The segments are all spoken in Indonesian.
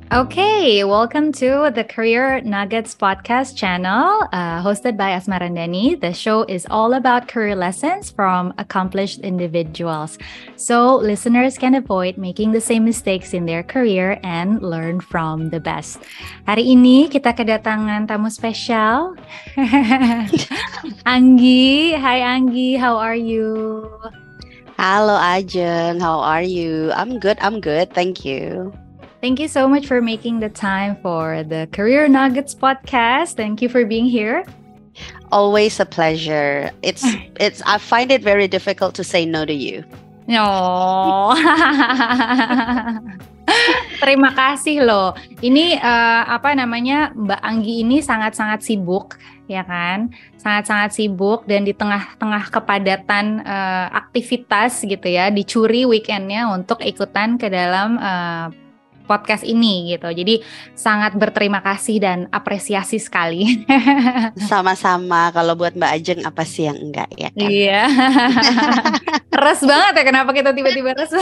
Okay, welcome to the Career Nuggets podcast channel, hosted by Asma Randani. The show is all about career lessons from accomplished individuals, so listeners can avoid making the same mistakes in their career and learn from the best. Hari ini kita kedatangan tamu spesial, Anggi. Hi Anggi, how are you? Halo Ajeng, how are you? I'm good, thank you. Thank you so much for making the time for the Career Nuggets podcast. Thank you for being here. Always a pleasure. It's I find it very difficult to say no to you. No. Terima kasih loh. Ini Mbak Anggi ini sangat-sangat sibuk, ya kan? Sangat-sangat sibuk dan di tengah-tengah kepadatan aktivitas gitu ya, dicuri weekendnya untuk ikutan ke dalam podcast ini gitu. Jadi sangat berterima kasih dan apresiasi sekali. Sama-sama. Kalau buat Mbak Ajeng apa sih yang enggak ya kan? Iya. Res banget ya, kenapa kita tiba-tiba res?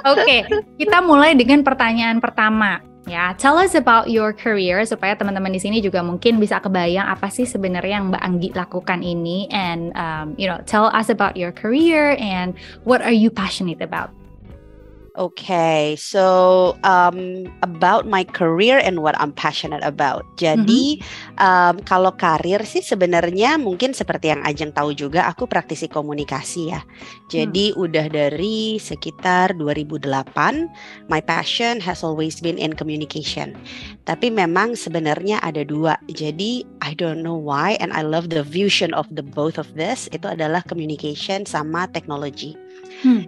Oke, kita mulai dengan pertanyaan pertama. Ya, tell us about your career supaya teman-teman di sini juga mungkin bisa kebayang apa sih sebenarnya yang Mbak Anggi lakukan ini, and tell us about your career and what are you passionate about. Okay, so about my career and what I'm passionate about. Jadi kalau karir sih sebenarnya mungkin seperti yang Ajeng tahu juga, aku praktisi komunikasi ya. Jadi udah dari sekitar 2008, my passion has always been in communication. Tapi memang sebenarnya ada dua. Jadi I don't know why, and I love the fusion of the both of this. Itu adalah communication sama technology.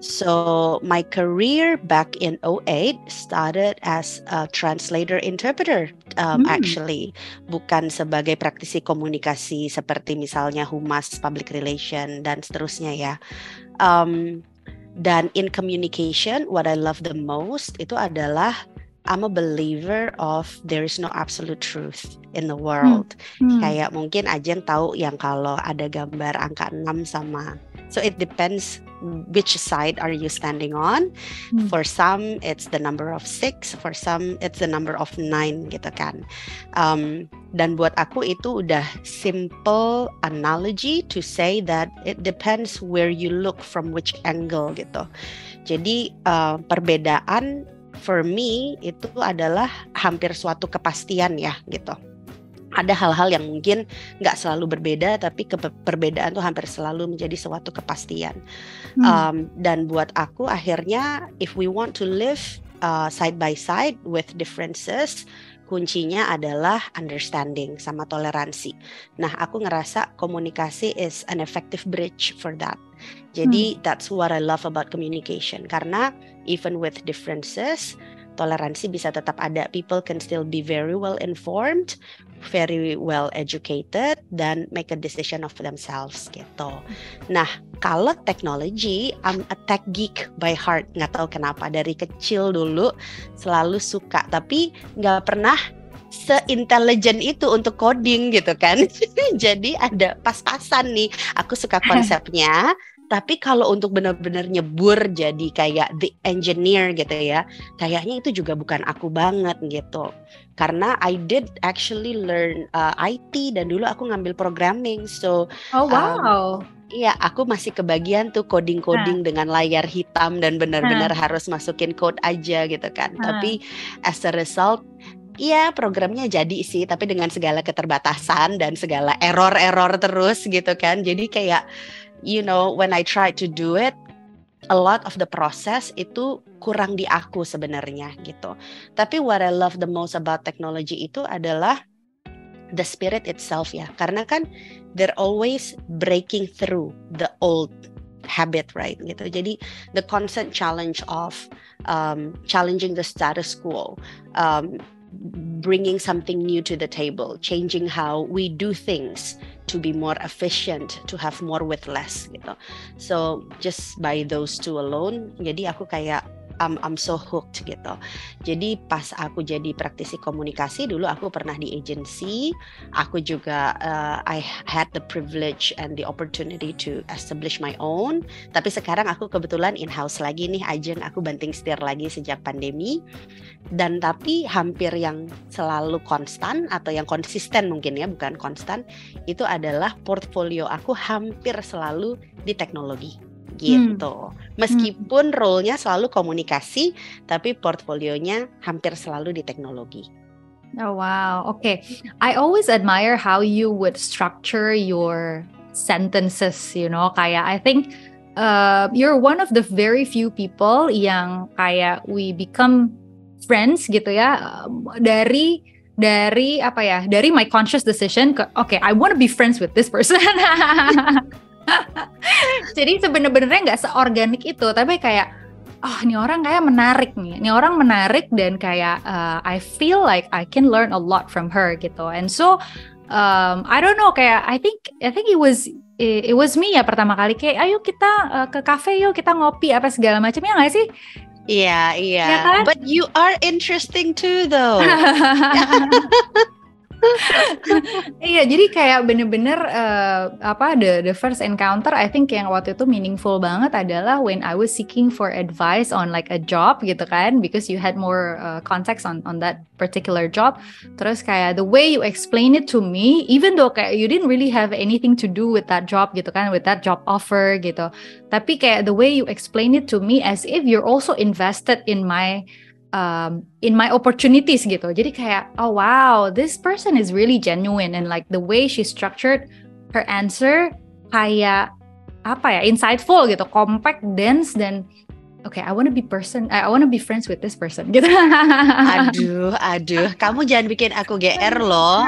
So my career back in 2008 started as a translator interpreter, actually, bukan sebagai praktisi komunikasi seperti misalnya humas, public relation dan seterusnya ya. Dan in communication, what I love the most itu adalah I'm a believer of there is no absolute truth in the world. Kayak mungkin Ajeng tahu yang kalau ada gambar angka 6 sama, so it depends which side are you standing on. For some it's the number of 6, for some it's the number of 9 gitu kan. Dan buat aku itu udah simple analogy to say that it depends where you look from which angle gitu. Jadi perbedaan for me itu adalah hampir suatu kepastian ya gitu. Ada hal-hal yang mungkin nggak selalu berbeda, tapi perbedaan tuh hampir selalu menjadi suatu kepastian. Dan buat aku akhirnya, if we want to live side by side with differences, kuncinya adalah understanding sama toleransi. Nah, aku ngerasa komunikasi is an effective bridge for that. Jadi that's what I love about communication. Karena even with differences, toleransi bisa tetap ada. People can still be very well informed, very well educated, dan make a decision of themselves gitu. Nah, kalau teknologi, I'm a tech geek by heart. Nggak tahu kenapa, dari kecil dulu selalu suka, tapi nggak pernah se-intelligent itu untuk coding gitu kan. Jadi ada pas-pasan nih, aku suka konsepnya, tapi kalau untuk benar-benar nyebur jadi kayak the engineer gitu ya, kayaknya itu juga bukan aku banget gitu. Karena I did actually learn IT dan dulu aku ngambil programming. So iya, aku masih kebagian tuh coding-coding dengan layar hitam dan benar-benar harus masukin code aja gitu kan. Tapi as a result, iya programnya jadi sih, tapi dengan segala keterbatasan dan segala error-error terus gitu kan. Jadi kayak when I try to do it, a lot of the process itu kurang di aku sebenarnya gitu. Tapi what I love the most about technology itu adalah the spirit itself ya. Karena kan they're always breaking through the old habit, right? Gitu. Jadi the constant challenge of challenging the status quo, bringing something new to the table, changing how we do things to be more efficient, to have more with less gitu. So just by those two alone, jadi aku kayak I'm so hooked gitu. Jadi pas aku jadi praktisi komunikasi dulu, aku pernah di agency. Aku juga I had the privilege and the opportunity to establish my own. Tapi sekarang aku kebetulan in-house lagi nih, Ajeng. Aku banting setir lagi sejak pandemi. Dan tapi hampir yang selalu konstan atau yang konsisten mungkin ya, bukan konstan, itu adalah portfolio aku hampir selalu di teknologi. Gitu. Meskipun role-nya selalu komunikasi, tapi portfolionya hampir selalu di teknologi. Oh wow, okay. I always admire how you would structure your sentences, you know, kayak I think you're one of the very few people yang kayak we become friends gitu ya, dari apa ya, dari my conscious decision ke okay, I want to be friends with this person. Jadi sebenarnya nggak seorganik itu, tapi kayak oh ini orang kayak menarik nih, ini orang menarik dan kayak I feel like I can learn a lot from her gitu. And so I don't know, kayak I think it was me ya pertama kali kayak ayo kita ke cafe yuk, kita ngopi apa segala macam, ya nggak sih? Iya. Ya kan? But you are interesting too though. Iya, jadi kayak bener-bener the first encounter I think yang waktu itu meaningful banget adalah when I was seeking for advice on like a job gitu kan, because you had more context on that particular job. Terus kayak the way you explain it to me, even though kayak you didn't really have anything to do with that job gitu kan, with that job offer gitu, tapi kayak the way you explain it to me as if you're also invested in my opportunities gitu. Jadi kayak oh wow, this person is really genuine, and like the way she structured her answer kayak apa ya, insightful gitu, compact, dense, dan okay, I want to be friends with this person gitu. Aduh, kamu jangan bikin aku GR loh.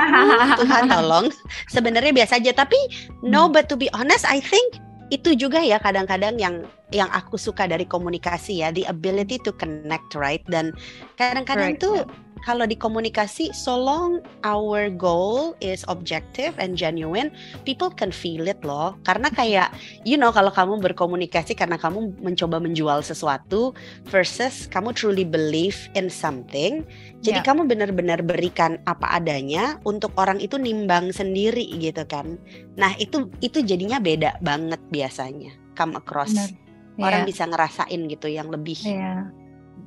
Tuhan tolong. Sebenarnya biasa aja, tapi no, but to be honest I think itu juga ya kadang-kadang yang aku suka dari komunikasi ya, the ability to connect, right? Dan kadang-kadang tuh kalau di komunikasi, so long our goal is objective and genuine, people can feel it loh. Karena kayak, you know, kalau kamu berkomunikasi karena kamu mencoba menjual sesuatu versus kamu truly believe in something, jadi kamu benar-benar berikan apa adanya untuk orang itu nimbang sendiri gitu kan. Nah itu jadinya beda banget biasanya, come across. Orang bisa ngerasain gitu yang lebih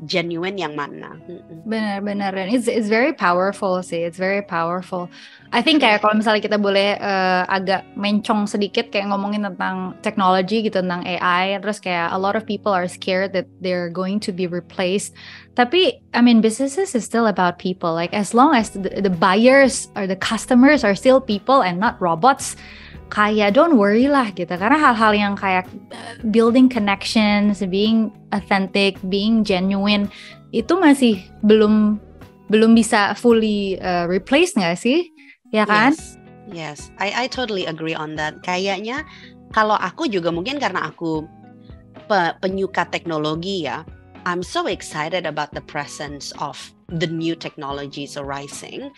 genuine yang mana. Benar-benar, dan it's very powerful sih, it's very powerful. I think kayak kalau misalnya kita boleh agak mencong sedikit kayak ngomongin tentang teknologi gitu, tentang AI, terus kayak a lot of people are scared that they're going to be replaced. Tapi I mean businesses is still about people. Like as long as the buyers or the customers are still people and not robots, kayak don't worry lah gitu, karena hal-hal yang kayak building connections, being authentic, being genuine itu masih belum bisa fully replace nggak sih, ya kan? Yes, I totally agree on that. Kayaknya kalau aku juga mungkin karena aku penyuka teknologi ya, I'm so excited about the presence of the new technologies arising.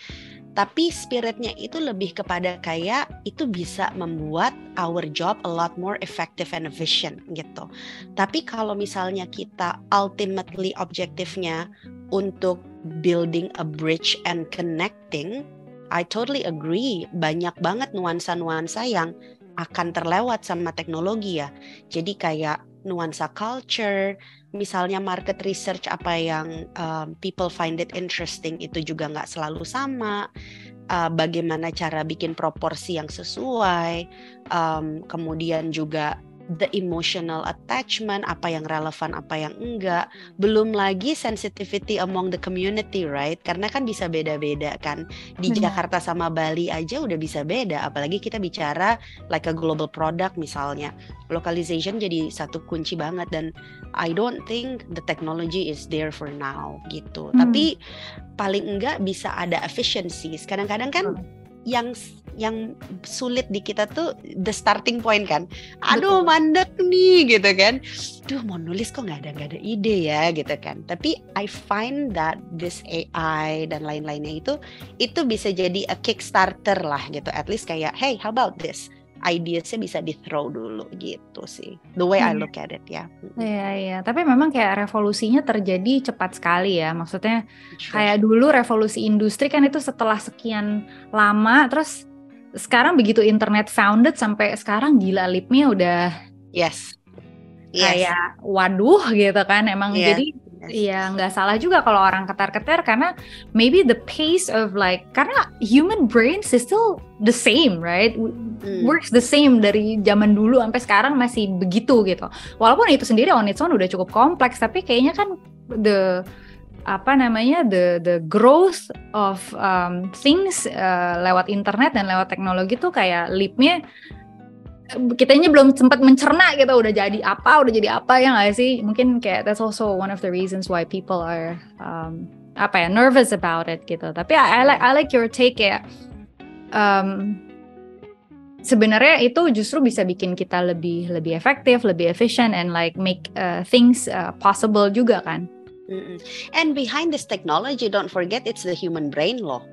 Tapi spiritnya itu lebih kepada kayak itu bisa membuat our job a lot more effective and efficient gitu. Tapi kalau misalnya kita ultimately objektifnya untuk building a bridge and connecting, I totally agree. Banyak banget nuansa-nuansa yang akan terlewat sama teknologi ya. Jadi kayak nuansa culture, misalnya market research apa yang people find it interesting itu juga nggak selalu sama. Bagaimana cara bikin proporsi yang sesuai, kemudian juga the emotional attachment, apa yang relevan, apa yang enggak, belum lagi sensitivity among the community, right? Karena kan bisa beda-beda kan, di Jakarta sama Bali aja udah bisa beda, apalagi kita bicara like a global product misalnya, localization jadi satu kunci banget, dan I don't think the technology is there for now gitu. Tapi paling enggak bisa ada efficiencies. Kadang-kadang kan yang sulit di kita tuh the starting point kan. Aduh mandek nih gitu kan. Duh mau nulis kok nggak ada ide ya gitu kan. Tapi I find that this AI dan lain-lainnya itu bisa jadi a kickstarter lah gitu. At least kayak hey how about this? ideasnya bisa di-throw dulu gitu sih. The way I look at it ya. Iya. Tapi memang kayak revolusinya terjadi cepat sekali ya. Maksudnya Sure. kayak dulu revolusi industri kan itu setelah sekian lama, terus sekarang begitu internet founded sampai sekarang gila leap-nya udah Yes. kayak waduh gitu kan. Emang jadi Yes. ya nggak salah juga kalau orang ketar-ketar, karena maybe the pace of like, karena human brains is still the same, right? Works the same dari zaman dulu sampai sekarang masih begitu gitu. Walaupun itu sendiri on its own udah cukup kompleks, tapi kayaknya kan the growth of things lewat internet dan lewat teknologi tuh kayak leap-nya kitanya belum sempat mencerna gitu udah jadi apa ya nggak sih? Mungkin kayak that's also one of the reasons why people are nervous about it gitu. Tapi I like your take ya. Sebenarnya itu justru bisa bikin kita lebih efektif, lebih efficient, and like make things possible juga kan. And behind this technology, don't forget it's the human brain loh.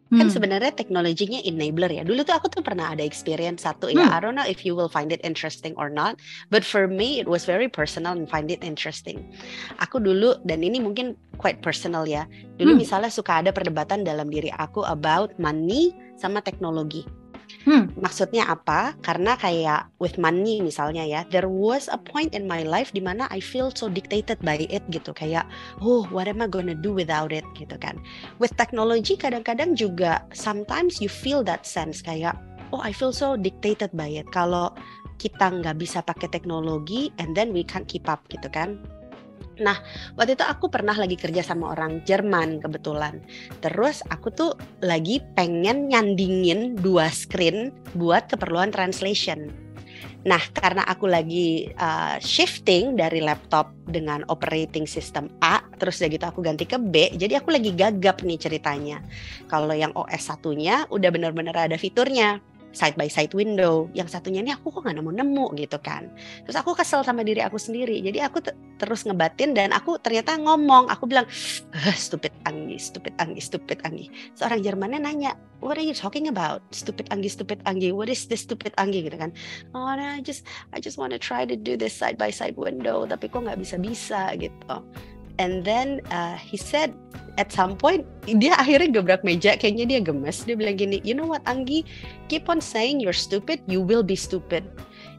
Kan sebenarnya teknologinya enabler ya. Dulu tuh aku tuh pernah ada experience satu ya. I don't know if you will find it interesting or not, but for me it was very personal and find it interesting. Aku dulu, dan ini mungkin quite personal ya. Dulu misalnya suka ada perdebatan dalam diri aku about money sama teknologi. Maksudnya apa? Karena kayak with money misalnya ya, there was a point in my life di mana I feel so dictated by it gitu, kayak what am I gonna do without it gitu kan. With technology kadang-kadang juga sometimes you feel that sense kayak I feel so dictated by it. Kalau kita nggak bisa pakai teknologi and then we can't keep up gitu kan. Nah, waktu itu aku pernah lagi kerja sama orang Jerman kebetulan. Terus aku tuh lagi pengen nyandingin 2 screen buat keperluan translation. Nah, karena aku lagi shifting dari laptop dengan operating system A, terus udah gitu aku ganti ke B, jadi aku lagi gagap nih ceritanya. Kalau yang OS satunya udah benar-benar ada fiturnya, side by side window, yang satunya ini aku kok nggak nemu gitu kan. Terus aku kesel sama diri aku sendiri, jadi aku terus ngebatin dan aku ternyata ngomong, aku bilang stupid Anggi. Seorang Jermannya nanya, what are you talking about? Stupid Anggi, what is this stupid Anggi gitu kan. No, I just want to try to do this side by side window, tapi kok nggak bisa gitu. And then he said at some point, dia akhirnya gebrak meja, kayaknya dia gemes. Dia bilang gini, you know what Anggi, keep on saying you're stupid, you will be stupid.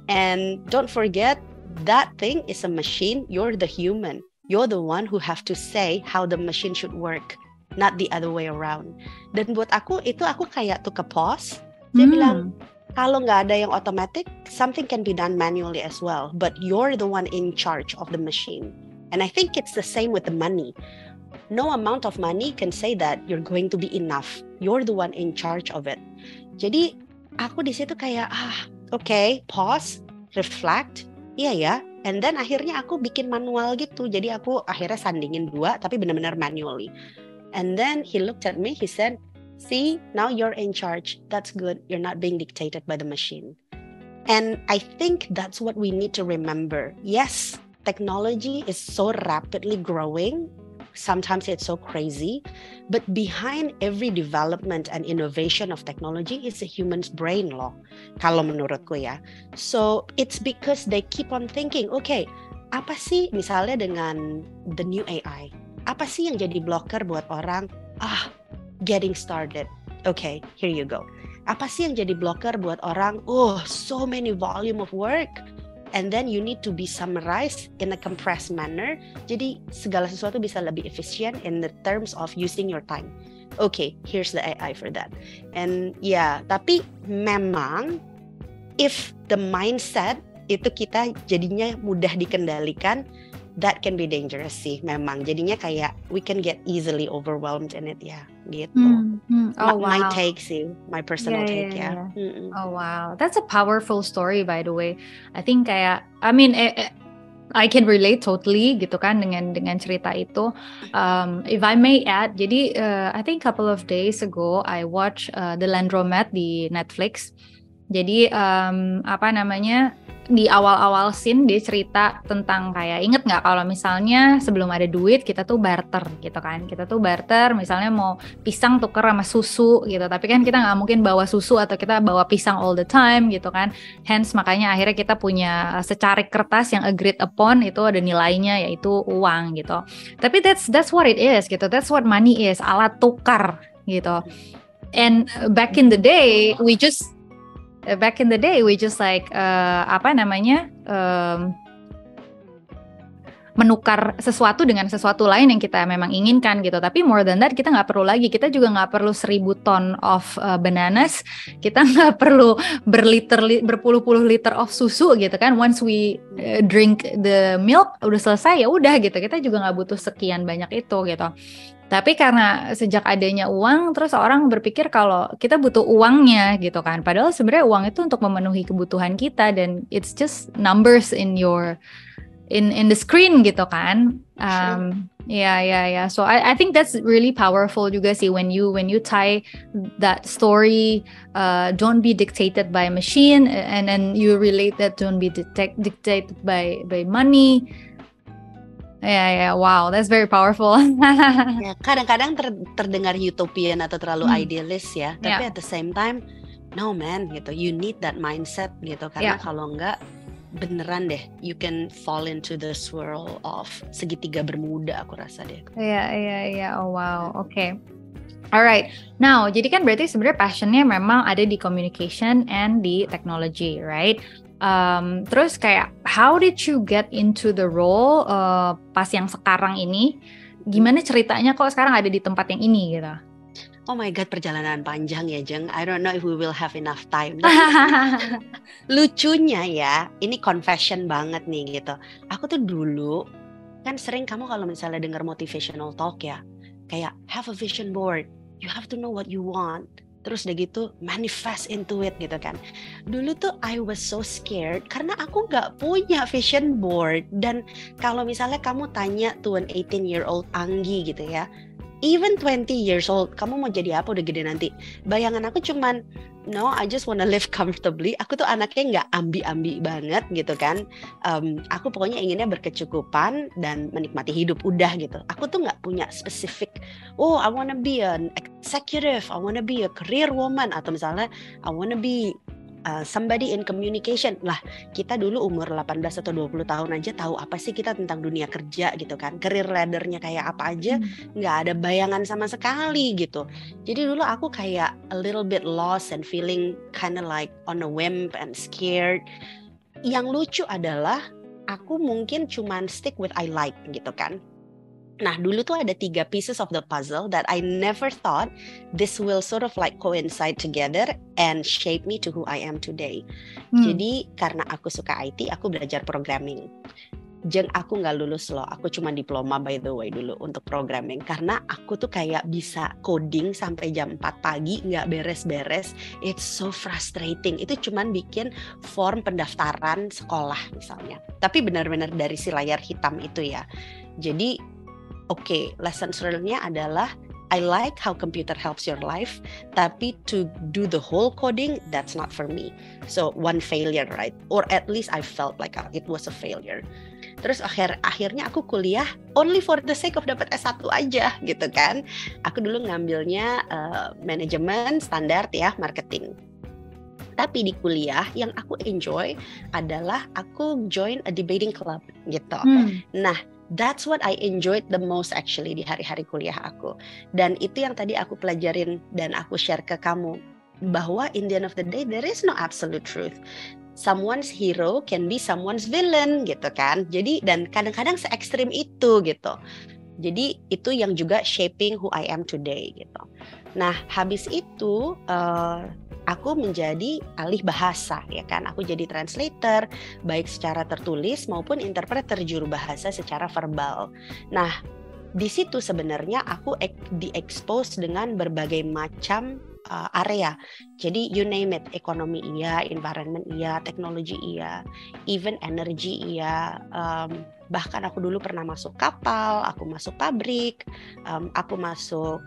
And don't forget, that thing is a machine, you're the human. You're the one who have to say how the machine should work, not the other way around. Dan buat aku, itu aku kayak took a pause. Dia bilang, kalau nggak ada yang automatic, something can be done manually as well. But you're the one in charge of the machine. And I think it's the same with the money. No amount of money can say that you're going to be enough. You're the one in charge of it. Jadi aku di situ kayak okay, pause, reflect, iya ya. And then akhirnya aku bikin manual gitu. Jadi aku akhirnya sandingin 2 tapi benar-benar manually. And then he looked at me, he said, see, now you're in charge. That's good. You're not being dictated by the machine. And I think that's what we need to remember. Yes, technology is so rapidly growing. Sometimes it's so crazy, but behind every development and innovation of technology is a human's brain loh, kalau menurutku ya. So it's because they keep on thinking, okay, apa sih misalnya dengan the new AI, apa sih yang jadi blocker buat orang getting started? Okay, here you go. Apa sih yang jadi blocker buat orang, so many volume of work, and then you need to be summarized in a compressed manner. Jadi segala sesuatu bisa lebih efisien in the terms of using your time. Okay, here's the AI for that. And tapi memang if the mindset itu kita jadinya mudah dikendalikan, that can be dangerous sih memang. Jadinya kayak we can get easily overwhelmed in it ya, gitu. Wow. My take sih, my personal take ya. Oh wow, that's a powerful story by the way. I think kayak, I mean, I can relate totally gitu kan dengan cerita itu. If I may add, jadi I think couple of days ago I watched The Landromat di Netflix. Jadi di awal-awal scene dia cerita tentang kayak, inget nggak kalau misalnya sebelum ada duit kita tuh barter gitu kan, kita tuh barter misalnya mau pisang tuker sama susu gitu, tapi kan kita nggak mungkin bawa susu atau kita bawa pisang all the time gitu kan, hence makanya akhirnya kita punya secarik kertas yang agreed upon, itu ada nilainya yaitu uang gitu. Tapi that's what it is gitu, that's what money is, alat tukar gitu. And back in the day we just like menukar sesuatu dengan sesuatu lain yang kita memang inginkan gitu. Tapi more than that kita nggak perlu lagi. Kita juga nggak perlu 1000 ton of bananas. Kita nggak perlu berpuluh-puluh liter of susu gitu kan. Once we drink the milk udah selesai, ya udah gitu. Kita juga nggak butuh sekian banyak itu gitu. Tapi karena sejak adanya uang, terus orang berpikir kalau kita butuh uangnya gitu kan. Padahal sebenarnya uang itu untuk memenuhi kebutuhan kita, dan it's just numbers in the screen gitu kan. Yeah. So I think that's really powerful juga sih when you tie that story, don't be dictated by a machine, and then you relate that don't be dictated by money. Ya, wow, that's very powerful. Ya, kadang-kadang terdengar utopian atau terlalu idealis ya, tapi at the same time, no man gitu, you need that mindset gitu, karena kalau enggak beneran deh, you can fall into the swirl of segitiga bermuda, aku rasa deh. Iya, oh wow, okay. Alright, now jadi kan berarti sebenarnya passionnya memang ada di communication and di technology, right? Terus kayak how did you get into the role pas yang sekarang ini? Gimana ceritanya kok sekarang ada di tempat yang ini gitu? Oh my god, perjalanan panjang ya Jeng. I don't know if we will have enough time. Lucunya ya, ini confession banget nih gitu. Aku tuh dulu kan sering, kamu kalau misalnya dengar motivational talk ya, kayak have a vision board, you have to know what you want. Terus udah gitu manifest into it gitu kan. Dulu tuh I was so scared karena aku gak punya vision board. Dan kalau misalnya kamu tanya to an 18-year-old Anggi gitu ya, even 20 years old, kamu mau jadi apa udah gede nanti? Bayangan aku cuman, no, I just wanna live comfortably. Aku tuh anaknya gak ambi-ambi banget gitu kan. Aku pokoknya inginnya berkecukupan dan menikmati hidup, udah gitu. Aku tuh gak punya spesifik, oh I wanna be an executive, I wanna be a career woman, atau misalnya I wanna be somebody in communication. Lah, kita dulu umur 18 atau 20 tahun aja tahu apa sih kita tentang dunia kerja gitu kan. Career ladder-nya kayak apa aja nggak ada bayangan sama sekali gitu. Jadi dulu aku kayak a little bit lost and feeling kind of like on a whim and scared. Yang lucu adalah aku mungkin cuman stick with I like gitu kan. Nah, dulu tuh ada 3 pieces of the puzzle that I never thought this will sort of like coincide together and shape me to who I am today. Jadi karena aku suka IT, aku belajar programming. Jeng, aku nggak lulus loh, aku cuma diploma by the way dulu untuk programming. Karena aku tuh kayak bisa coding sampai jam 4 pagi, nggak beres-beres. It's so frustrating. Itu cuman bikin form pendaftaran sekolah misalnya. Tapi benar-benar dari si layar hitam itu ya. Jadi Oke, lesson learned-nya adalah I like how computer helps your life, tapi to do the whole coding, that's not for me. So one failure, right? Or at least I felt like it was a failure. Terus akhirnya aku kuliah only for the sake of dapat S1 aja gitu kan. Aku dulu ngambilnya manajemen standar ya, marketing. Tapi di kuliah yang aku enjoy adalah aku join a debating club gitu. Nah, that's what I enjoyed the most actually di hari-hari kuliah aku. Dan itu yang tadi aku pelajarin dan aku share ke kamu, bahwa in the end of the day there is no absolute truth. Someone's hero can be someone's villain gitu kan. Jadi dan kadang-kadang se-ekstrim itu gitu. Jadi itu yang juga shaping who I am today gitu. Nah, habis itu aku menjadi alih bahasa ya kan. Aku jadi translator baik secara tertulis maupun interpreter juru bahasa secara verbal. Nah, di situ sebenarnya aku di-expose dengan berbagai macam area. Jadi you name it, ekonomi iya, environment iya, teknologi iya, even energy iya. Bahkan aku dulu pernah masuk kapal, aku masuk pabrik, aku masuk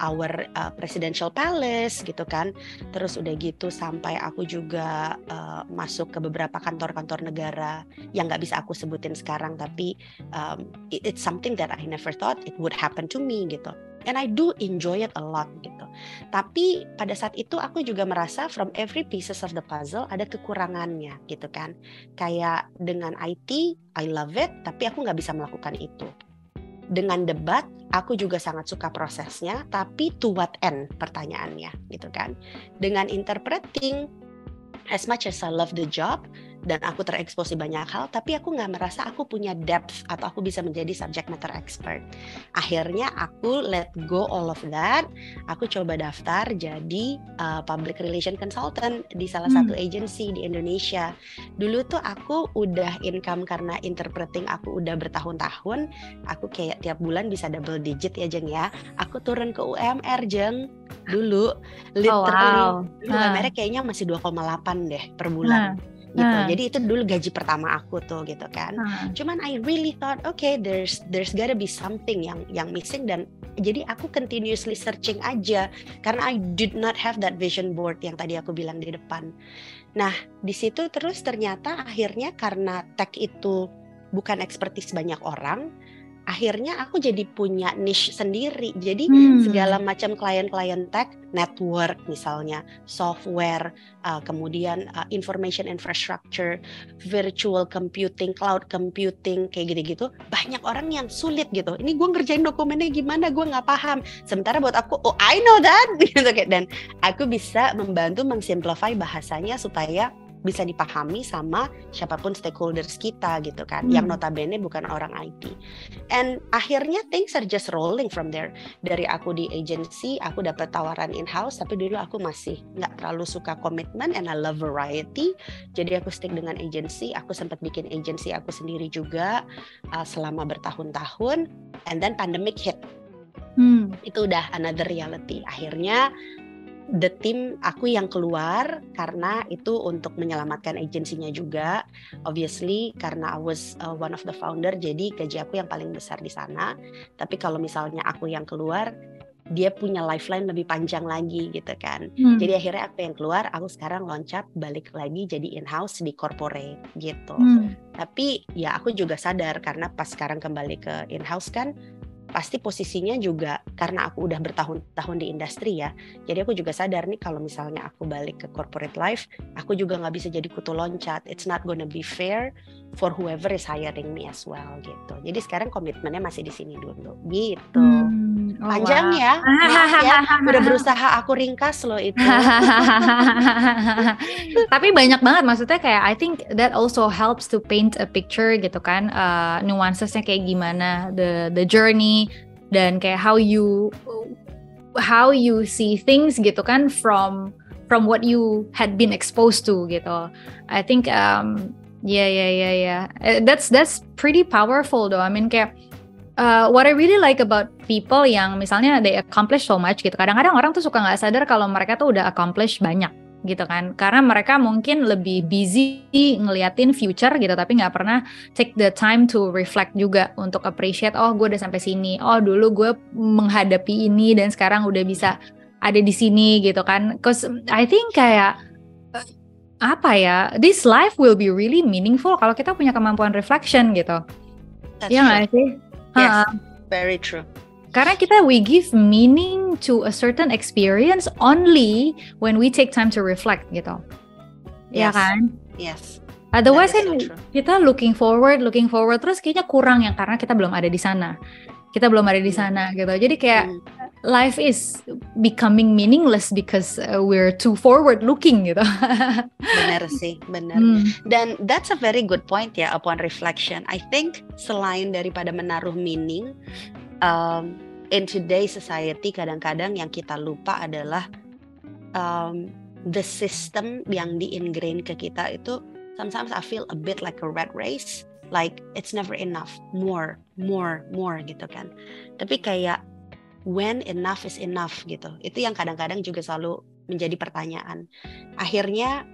our presidential palace gitu kan. Terus udah gitu sampai aku juga masuk ke beberapa kantor-kantor negara yang nggak bisa aku sebutin sekarang, tapi it's something that I never thought it would happen to me gitu. And I do enjoy it a lot gitu. Tapi pada saat itu aku juga merasa from every pieces of the puzzle ada kekurangannya gitu kan. Kayak dengan IT, I love it, tapi aku nggak bisa melakukan itu. Dengan debat, aku juga sangat suka prosesnya, tapi to what end pertanyaannya gitu kan. Dengan interpreting, as much as I love the job dan aku terekspos di banyak hal, tapi aku nggak merasa aku punya depth atau aku bisa menjadi subject matter expert. Akhirnya aku let go all of that. Aku coba daftar jadi public relation consultant di salah satu agency di Indonesia. Dulu tuh aku udah income karena interpreting aku udah bertahun-tahun. Aku kayak tiap bulan bisa double digit ya Jeng ya. Aku turun ke UMR Jeng dulu, literally UMR kayaknya masih 2,8 deh per bulan. Gitu. Jadi itu dulu gaji pertama aku tuh gitu kan. Cuman I really thought okay, there's gotta be something yang missing, dan jadi aku continuously searching aja karena I did not have that vision board yang tadi aku bilang di depan. Nah, di situ terus ternyata akhirnya karena tech itu bukan expertise banyak orang, akhirnya aku jadi punya niche sendiri. Jadi segala macam klien-klien tech, network misalnya, software, kemudian information infrastructure, virtual computing, cloud computing, kayak gitu-gitu. Banyak orang yang sulit gitu. Ini gue ngerjain dokumennya gimana, gue nggak paham. Sementara buat aku, oh I know that. Dan aku bisa membantu mengsimplify bahasanya supaya bisa dipahami sama siapapun stakeholders kita gitu kan, yang notabene bukan orang IT. And akhirnya things are just rolling from there. Dari aku di agency, aku dapat tawaran in-house, tapi dulu aku masih nggak terlalu suka komitmen and I love variety. Jadi aku stick dengan agency. Aku sempat bikin agency aku sendiri juga selama bertahun-tahun. And then pandemic hit. Itu udah another reality. Akhirnya the team aku yang keluar karena itu untuk menyelamatkan agensinya juga. Obviously karena I was one of the founder, jadi gaji aku yang paling besar di sana. Tapi kalau misalnya aku yang keluar, dia punya lifeline lebih panjang lagi gitu kan. Jadi akhirnya aku yang keluar, aku sekarang loncat balik lagi jadi in-house di corporate gitu. Tapi ya aku juga sadar karena pas sekarang kembali ke in-house kan, pasti posisinya juga karena aku udah bertahun-tahun di industri ya. Jadi aku juga sadar nih kalau misalnya aku balik ke corporate life, aku juga nggak bisa jadi kutu loncat. It's not gonna be fair for whoever is hiring me as well gitu. Jadi sekarang komitmennya masih di sini dulu gitu. Panjang ya, maaf ya, udah berusaha aku ringkas loh itu. Tapi banyak banget, maksudnya kayak I think that also helps to paint a picture gitu kan, nuansesnya kayak gimana, the journey, dan kayak how you see things gitu kan from what you had been exposed to gitu. I think that's pretty powerful though. I mean kayak what I really like about people yang misalnya they accomplish so much gitu. Kadang-kadang orang tuh suka nggak sadar kalau mereka tuh udah accomplish banyak gitu kan. Karena mereka mungkin lebih busy ngeliatin future gitu, tapi nggak pernah take the time to reflect juga untuk appreciate, oh gue udah sampai sini, oh dulu gue menghadapi ini dan sekarang udah bisa ada di sini gitu kan. Cause I think kayak apa ya, this life will be really meaningful kalau kita punya kemampuan reflection gitu. Iya nggak sih? Yes, very true. Karena we give meaning to a certain experience only when we take time to reflect gitu. Ya kan? Yes. Otherwise kan kita looking forward terus kayaknya kurang yang karena kita belum ada di sana. Kita belum ada di sana gitu. Jadi kayak life is becoming meaningless because we're too forward looking gitu. Benar sih, benar. Dan that's a very good point ya upon reflection. I think selain daripada menaruh meaning, in today's society kadang-kadang yang kita lupa adalah the system yang di-ingrain ke kita itu sometimes I feel a bit like a rat race. Like it's never enough, more gitu kan. Tapi kayak when enough is enough gitu. Itu yang kadang-kadang juga selalu menjadi pertanyaan. Akhirnya,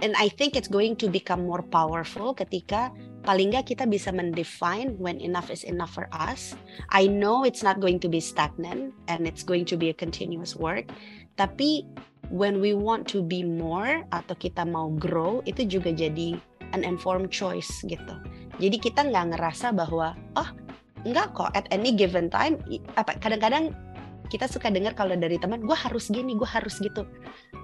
and I think it's going to become more powerful ketika paling nggak kita bisa mendefine when enough is enough for us. I know it's not going to be stagnant and it's going to be a continuous work, tapi when we want to be more atau kita mau grow, itu juga jadi an informed choice gitu. Jadi kita nggak ngerasa bahwa enggak kok at any given time. Kadang-kadang kita suka dengar kalau dari teman, gue harus gini, gue harus gitu.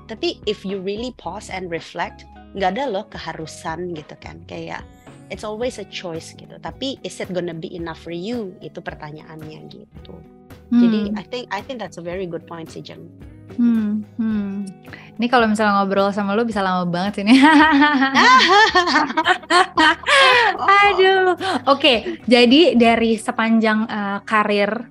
Tapi if you really pause and reflect, nggak ada loh keharusan gitu kan. Kayak it's always a choice gitu. Tapi is it gonna be enough for you? Itu pertanyaannya gitu. Jadi I think that's a very good point sih, Jeng. Ini kalau misalnya ngobrol sama lu bisa lama banget ini. Aduh. Oke, jadi dari sepanjang karir,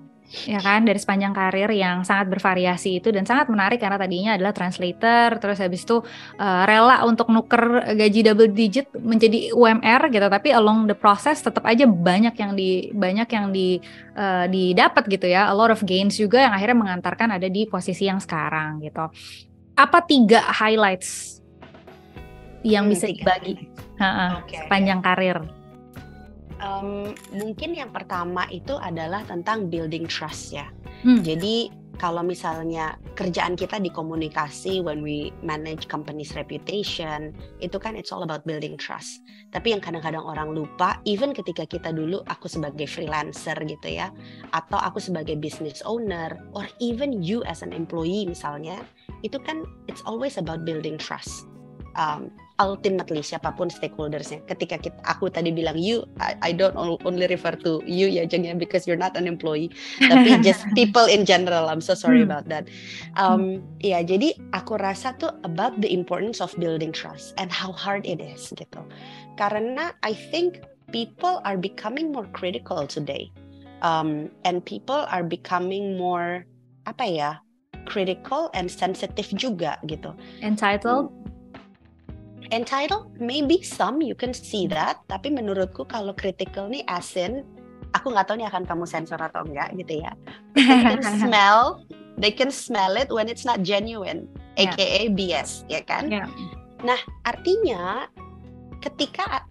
ya kan, dari sepanjang karir yang sangat bervariasi itu dan sangat menarik karena tadinya adalah translator, terus habis itu rela untuk nuker gaji double digit menjadi UMR gitu, tapi along the process tetap aja banyak yang didapat gitu ya, a lot of gains juga yang akhirnya mengantarkan ada di posisi yang sekarang gitu. Apa 3 highlights yang bisa dibagi sepanjang karir? Mungkin yang pertama itu adalah tentang building trust ya. Jadi kalau misalnya kerjaan kita di komunikasi, when we manage company's reputation, itu kan it's all about building trust. Tapi yang kadang-kadang orang lupa, even ketika kita dulu, aku sebagai freelancer gitu ya, atau aku sebagai business owner, or even you as an employee misalnya, itu kan it's always about building trust. Ultimately siapapun stakeholdersnya. Ketika aku tadi bilang you, I don't only refer to you ya Jeng ya, because you're not an employee, tapi just people in general. I'm so sorry about that. Ya, jadi aku rasa tuh about the importance of building trust and how hard it is gitu. Karena I think people are becoming more critical today, and people are becoming more critical and sensitive juga gitu. Entitled, maybe some you can see that, tapi menurutku kalau critical nih asin, aku nggak tahu nih akan kamu sensor atau enggak gitu ya. They can smell it when it's not genuine, aka BS, ya kan? Yeah. Nah, artinya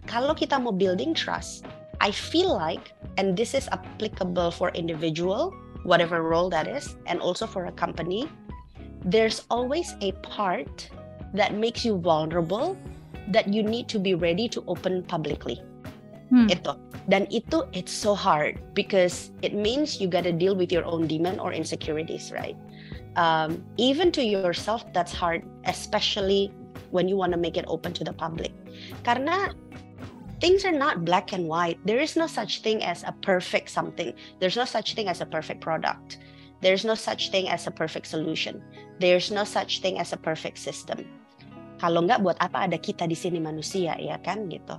kalau kita mau building trust, I feel like, and this is applicable for individual, whatever role that is, and also for a company, there's always a part that makes you vulnerable, that you need to be ready to open publicly. Dan itu it's so hard because it means you gotta deal with your own demon or insecurities, right? Even to yourself that's hard, especially when you want to make it open to the public. Karena things are not black and white. There is no such thing as a perfect something. There's no such thing as a perfect product. There's no such thing as a perfect solution. There's no such thing as a perfect system. Kalau nggak, buat apa ada kita di sini manusia, ya kan gitu.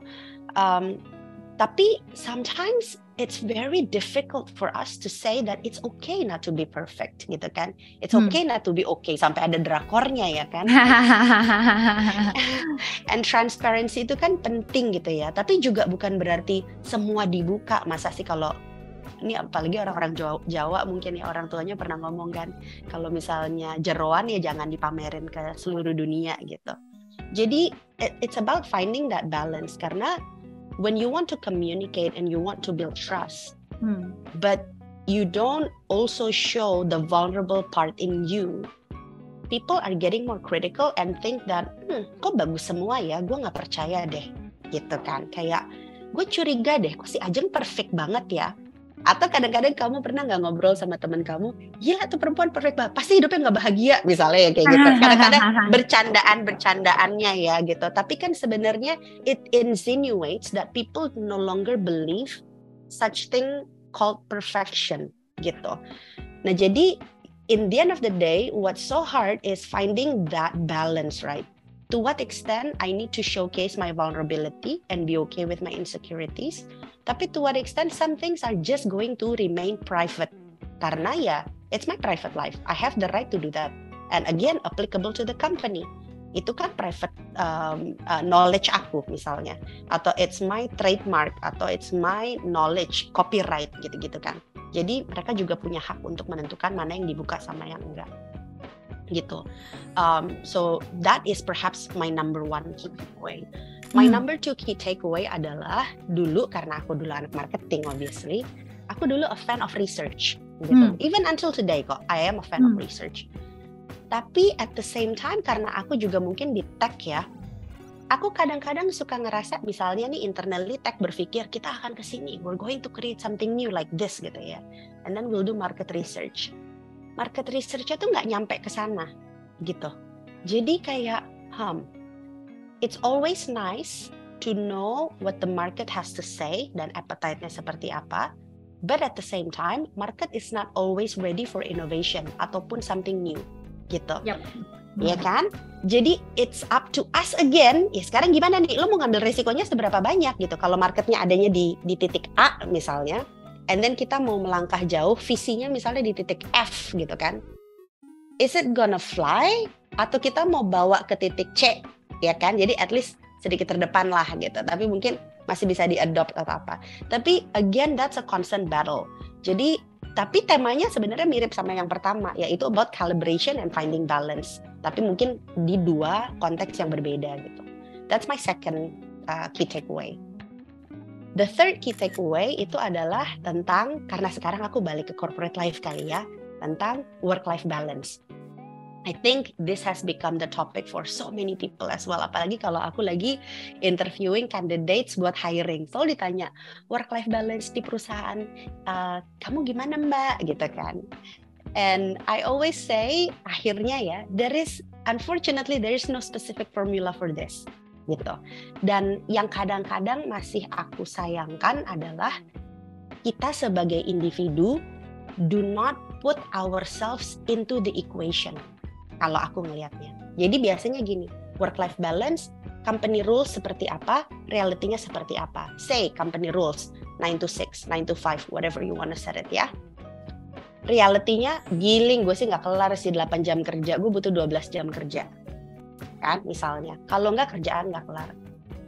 Tapi sometimes it's very difficult for us to say that it's okay not to be perfect, gitu kan. It's okay not to be okay, sampai ada drakornya, ya kan. And transparency itu kan penting gitu ya. Tapi juga bukan berarti semua dibuka. Masa sih kalau ini apalagi orang-orang Jawa mungkin ya, orang tuanya pernah ngomong kan, kalau misalnya jeroan ya jangan dipamerin ke seluruh dunia gitu. Jadi it's about finding that balance, karena when you want to communicate and you want to build trust, but you don't also show the vulnerable part in you, people are getting more critical and think that kok bagus semua ya, gue nggak percaya deh gitu kan. Kayak gue curiga deh, kok si Ajeng perfect banget ya. Atau kadang-kadang kamu pernah nggak ngobrol sama teman kamu, gila tuh perempuan perfect banget, pasti hidupnya nggak bahagia misalnya ya, kayak gitu. Kadang-kadang bercandaannya ya gitu. Tapi kan sebenarnya it insinuates that people no longer believe such thing called perfection gitu. Nah jadi in the end of the day, what's so hard is finding that balance, right? To what extent I need to showcase my vulnerability and be okay with my insecurities. Tapi to what extent some things are just going to remain private. Karena ya, it's my private life. I have the right to do that. And again, applicable to the company. Itu kan private knowledge aku misalnya. Atau it's my trademark. Atau it's my knowledge, copyright gitu-gitu kan. Jadi mereka juga punya hak untuk menentukan mana yang dibuka sama yang enggak. gitu. So that is perhaps my number one key takeaway. My number two key takeaway adalah dulu, karena aku dulu anak marketing obviously, aku dulu a fan of research gitu. Even until today kok, I am a fan of research. Tapi at the same time, karena aku juga mungkin di tech ya, aku kadang-kadang suka ngerasa misalnya nih internally tech berpikir kita akan ke sini, we're going to create something new like this gitu ya. And then we'll do market research. Market research-nya tuh nggak nyampe ke sana gitu. Jadi kayak it's always nice to know what the market has to say dan appetite-nya seperti apa. But at the same time, market is not always ready for innovation ataupun something new gitu. Yep. Ya kan? Jadi it's up to us again. Ya sekarang gimana nih? Lo mau ngambil resikonya seberapa banyak gitu. Kalau marketnya adanya di titik A misalnya, and then kita mau melangkah jauh, visinya misalnya di titik F gitu kan. Is it gonna fly? Atau kita mau bawa ke titik C? Ya kan? Jadi at least sedikit terdepan lah gitu. Tapi mungkin masih bisa di-adopt atau apa. Tapi again, that's a constant battle. Jadi, tapi temanya sebenarnya mirip sama yang pertama, yaitu about calibration and finding balance. Tapi mungkin di dua konteks yang berbeda gitu. That's my second key takeaway. The third key takeaway itu adalah tentang, karena sekarang aku balik ke corporate life kali ya, tentang work-life balance. I think this has become the topic for so many people as well. Apalagi kalau aku lagi interviewing candidates buat hiring. Selalu ditanya, work-life balance di perusahaan, kamu gimana mbak? Gitu kan. And I always say, akhirnya ya, unfortunately there is no specific formula for this. Gitu. Dan yang kadang-kadang masih aku sayangkan adalah kita sebagai individu do not put ourselves into the equation. Kalau aku ngelihatnya. Jadi biasanya gini, work-life balance, company rules seperti apa, realitinya seperti apa. Say company rules, 9 to 6, 9 to 5, whatever you wanna set it ya. Realitinya, giling, gue sih nggak kelar sih 8 jam kerja, gue butuh 12 jam kerja. Kan misalnya, kalau nggak kerjaan nggak kelar.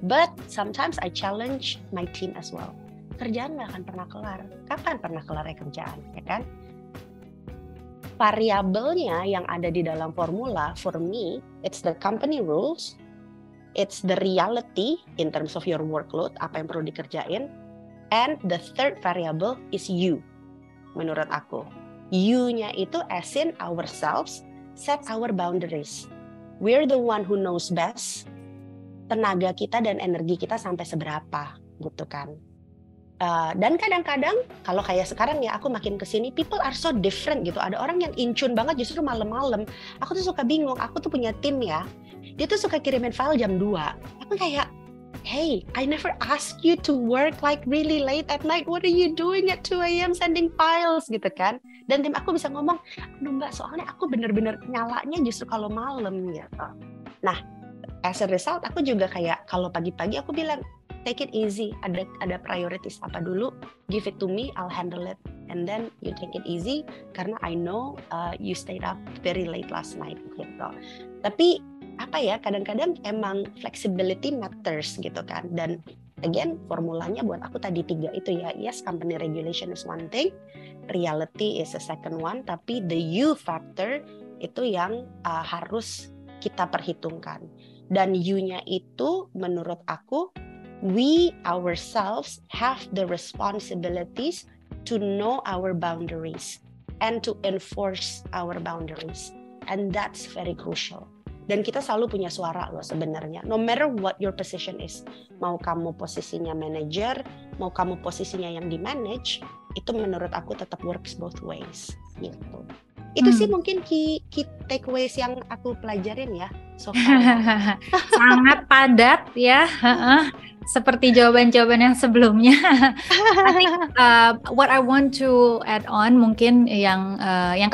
But sometimes I challenge my team as well. Kerjaan nggak akan pernah kelar. Kapan pernah kelarnya kerjaan, ya kan? Variabelnya yang ada di dalam formula, for me, it's the company rules, it's the reality in terms of your workload, apa yang perlu dikerjain, and the third variable is you, menurut aku. You-nya itu as in ourselves, set our boundaries. We're the one who knows best, tenaga kita dan energi kita sampai seberapa, gitu kan. Dan kadang-kadang kalau kayak sekarang ya aku makin kesini, people are so different gitu. Ada orang yang in tune banget justru malam-malam. Aku tuh suka bingung. Aku tuh punya tim ya. Dia tuh suka kirimin file jam 2. Aku kayak, hey, I never asked you to work like really late at night. What are you doing at 2 a.m. sending files gitu kan? Dan tim aku bisa ngomong, aduh mbak, soalnya aku bener-bener nyalanya justru kalau malam gitu. Nah, as a result aku juga kayak kalau pagi-pagi aku bilang, take it easy, ada priorities apa dulu, give it to me, I'll handle it, and then you take it easy karena I know you stayed up very late last night gitu. Tapi apa ya, kadang-kadang emang flexibility matters gitu kan. Dan again formulanya buat aku tadi 3 itu ya, yes company regulation is one thing, reality is a second one, tapi the you factor itu yang harus kita perhitungkan. Dan you-nya itu menurut aku, we ourselves have the responsibilities to know our boundaries and to enforce our boundaries, and that's very crucial. Dan kita selalu punya suara loh sebenarnya, no matter what your position is. Mau kamu posisinya manager, mau kamu posisinya yang di manage, itu menurut aku tetap works both ways gitu. Itu sih mungkin key takeaways yang aku pelajarin ya so far. Sangat padat ya. Seperti jawaban-jawaban yang sebelumnya. I think what I want to add on mungkin yang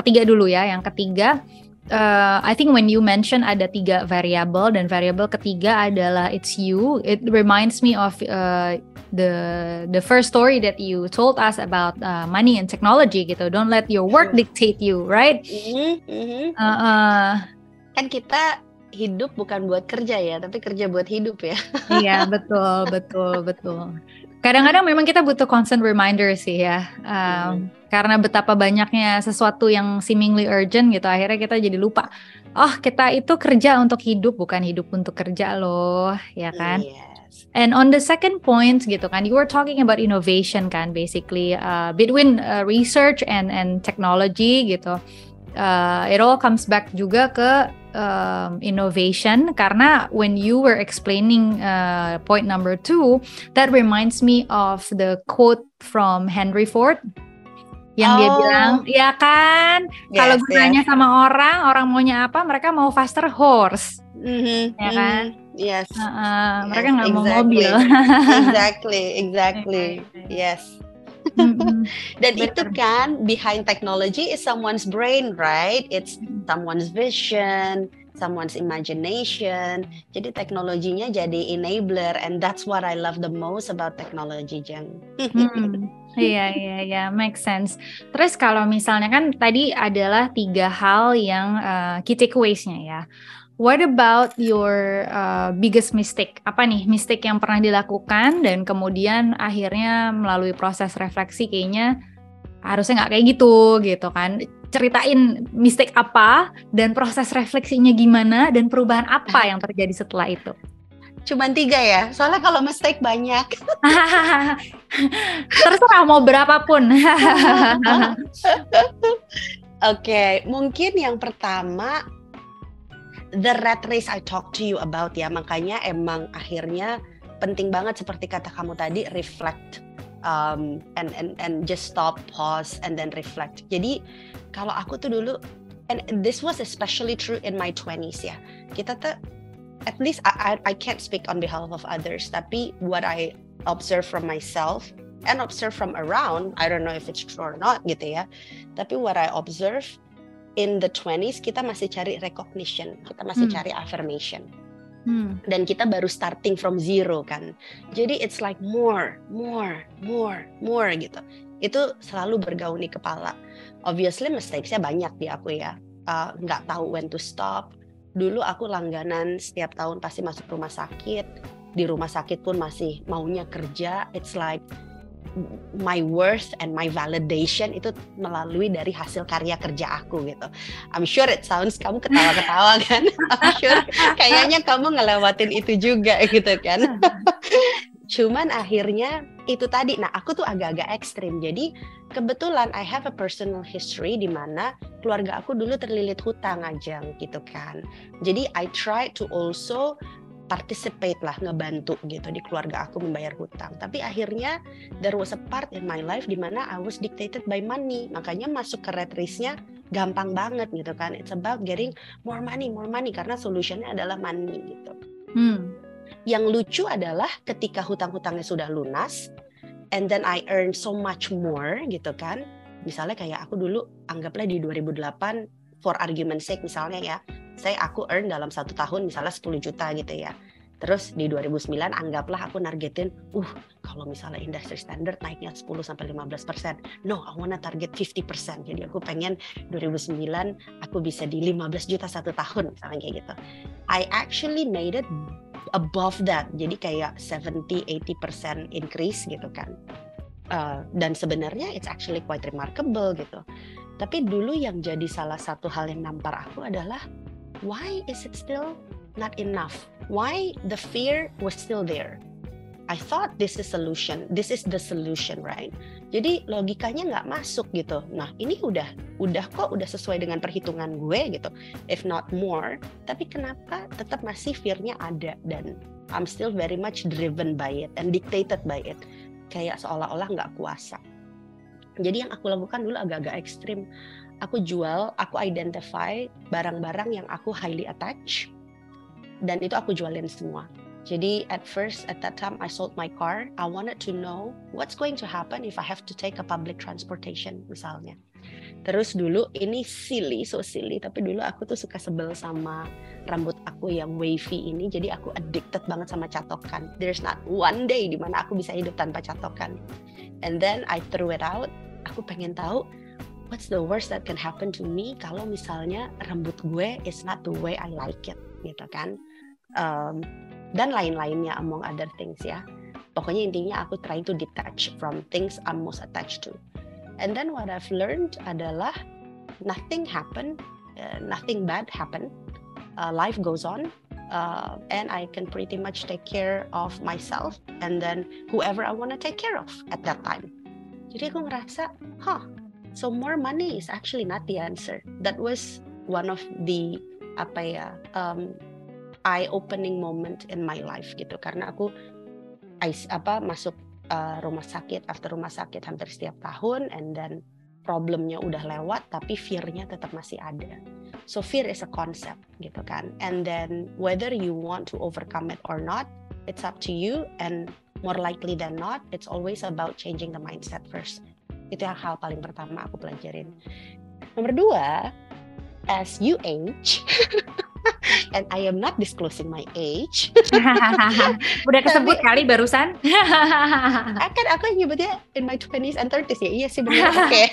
ketiga dulu ya. Yang ketiga, I think when you mention ada 3 variable dan variable ketiga adalah it's you. It reminds me of the first story that you told us about money and technology gitu. Don't let your work dictate you, right? Kan kita hidup bukan buat kerja ya, tapi kerja buat hidup ya. Iya, betul. Kadang-kadang memang kita butuh constant reminder sih ya. Karena betapa banyaknya sesuatu yang seemingly urgent gitu, akhirnya kita jadi lupa. Oh, kita itu kerja untuk hidup, bukan hidup untuk kerja loh, ya kan? Yes. And on the second point gitu kan, you were talking about innovation kan, basically between research and technology gitu. It all comes back juga ke innovation, karena when you were explaining point number 2, that reminds me of the quote from Henry Ford yang dia bilang, ya kan, kalau gue nanya sama orang maunya apa, mereka mau faster horse, ya kan? Yes. Mereka nggak mau mobil. Exactly. Yes. Dan itu kan behind technology is someone's brain, right? It's someone's vision, someone's imagination. Jadi teknologinya jadi enabler, and that's what I love the most about technology, Jeng. Iya, make sense. Terus kalau misalnya kan tadi adalah 3 hal yang key takeaways-nya ya. What about your biggest mistake? Apa nih mistake yang pernah dilakukan dan kemudian akhirnya melalui proses refleksi kayaknya harusnya nggak kayak gitu kan? Ceritain mistake apa dan proses refleksinya gimana dan perubahan apa yang terjadi setelah itu? Cuman 3 ya, soalnya kalau mistake banyak. Terserah mau berapapun. Oke, mungkin yang pertama the rat race I talked to you about ya, makanya emang akhirnya penting banget seperti kata kamu tadi, reflect and just stop, pause and then reflect. Jadi kalau aku tuh dulu, and this was especially true in my 20s ya, kita tuh at least I can't speak on behalf of others, tapi what I observe from myself and observe from around, I don't know if it's true or not gitu ya, tapi what I observe in the 20s, kita masih cari recognition, kita masih cari affirmation. Dan kita baru starting from zero kan. Jadi it's like more gitu. Itu selalu bergaung di kepala. Obviously mistakes-nya banyak di aku ya. Nggak tahu when to stop. Dulu aku langganan setiap tahun pasti masuk rumah sakit. Di rumah sakit pun masih maunya kerja. It's like my worth and my validation itu melalui dari hasil karya kerja aku gitu. I'm sure it sounds, kamu ketawa-ketawa kan? I'm sure kayaknya kamu ngelewatin itu juga gitu kan. Cuman akhirnya itu tadi, nah aku tuh agak-agak ekstrim. Jadi kebetulan I have a personal history di mana keluarga aku dulu terlilit hutang aja gitu kan. Jadi I try to also participate lah, ngebantu gitu di keluarga aku membayar hutang. Tapi akhirnya there was a part in my life di mana I was dictated by money. Makanya masuk ke rat race-nya gampang banget gitu kan. It's about getting more money karena solutionnya adalah money gitu. Yang lucu adalah ketika hutang-hutangnya sudah lunas and then I earn so much more gitu kan. Misalnya kayak aku dulu anggaplah di 2008 for argument sake misalnya ya, aku earn dalam 1 tahun misalnya 10 juta gitu ya. Terus di 2009 anggaplah aku nargetin, kalau misalnya industry standard naiknya 10-15%. No, I wanna target 50%. Jadi aku pengen 2009 aku bisa di 15 juta 1 tahun misalnya kayak gitu. I actually made it above that. Jadi kayak 70-80% increase gitu kan. Dan sebenarnya it's actually quite remarkable gitu. Tapi dulu yang jadi salah satu hal yang nampar aku adalah why is it still not enough? Why the fear was still there? I thought this is the solution, right? Jadi logikanya nggak masuk gitu. Nah ini udah sesuai dengan perhitungan gue gitu, if not more. Tapi kenapa tetap masih fear-nya ada dan I'm still very much driven by it and dictated by it. Kayak seolah-olah nggak kuasa. Jadi yang aku lakukan dulu agak-agak ekstrim. Aku identify barang-barang yang aku highly attached, dan itu aku jualin semua. Jadi at that time I sold my car. I wanted to know what's going to happen if I have to take a public transportation misalnya. Terus dulu ini so silly, tapi dulu aku tuh suka sebel sama rambut aku yang wavy ini. Jadi aku addicted banget sama catokan. There's not one day di mana aku bisa hidup tanpa catokan. And then I threw it out. Aku pengen tahu what's the worst that can happen to me kalau misalnya rambut gue is not the way I like it, gitu kan. Dan lain-lainnya among other things ya. Pokoknya intinya aku trying to detach from things I'm most attached to. And then what I've learned adalah nothing bad happen. Life goes on, and I can pretty much take care of myself and then whoever I want to take care of at that time. Jadi aku ngerasa, so more money is actually not the answer. That was one of the eye-opening moment in my life gitu, karena aku masuk rumah sakit after rumah sakit hampir setiap tahun, and then problemnya udah lewat tapi fear-nya tetap masih ada. So fear is a concept gitu kan, and then whether you want to overcome it or not, it's up to you, and more likely than not, it's always about changing the mindset first. Itu yang hal paling pertama aku pelajarin. Nomor 2, as you age, and I am not disclosing my age. Udah kesebut kali barusan. Aku nyebutnya in my 20s and 30s ya. Iya sih benar. Oke.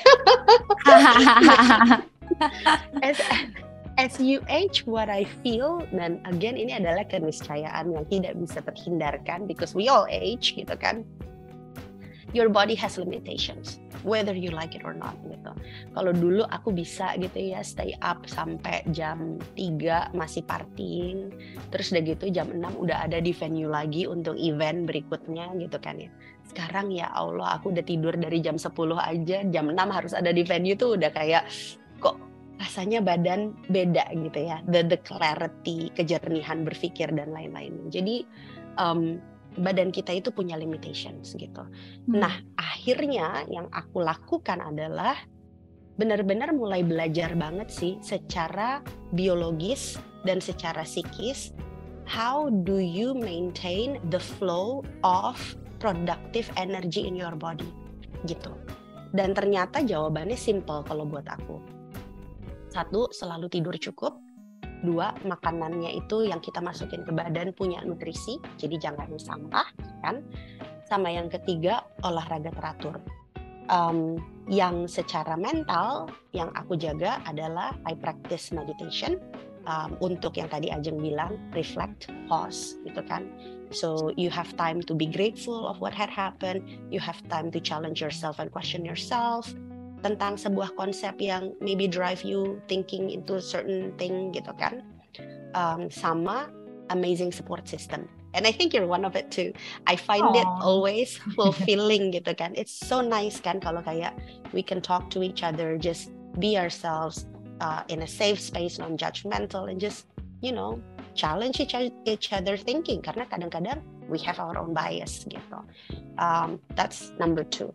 As you age, what I feel, dan again ini adalah keniscayaan yang tidak bisa terhindarkan because we all age gitu kan. Your body has limitations, whether you like it or not gitu. Kalau dulu aku bisa gitu ya stay up sampai jam 3 masih partying, terus udah gitu jam 6 udah ada di venue lagi untuk event berikutnya gitu kan ya. Sekarang ya Allah, aku udah tidur dari jam 10 aja, jam 6 harus ada di venue tuh udah kayak kok rasanya badan beda gitu ya. The clarity, kejernihan berpikir dan lain-lain. Jadi badan kita itu punya limitations gitu. Nah, akhirnya yang aku lakukan adalah benar-benar mulai belajar banget sih secara biologis dan secara psikis, how do you maintain the flow of productive energy in your body gitu. Dan ternyata jawabannya simple kalau buat aku. 1, selalu tidur cukup. 2, makanannya itu yang kita masukin ke badan punya nutrisi, jadi jangan sampah kan. Sama yang ketiga, olahraga teratur. Yang secara mental yang aku jaga adalah I practice meditation, untuk yang tadi Ajeng bilang reflect, pause gitu kan. So you have time to be grateful of what had happened, you have time to challenge yourself and question yourself tentang sebuah konsep yang maybe drive you thinking into certain thing gitu kan. Sama amazing support system. And I think you're one of it too. I find it always fulfilling gitu kan. It's so nice kan kalau kayak we can talk to each other, just be ourselves in a safe space, non-judgmental, and just, you know, challenge each other thinking. Karena kadang-kadang we have our own bias gitu. That's number 2.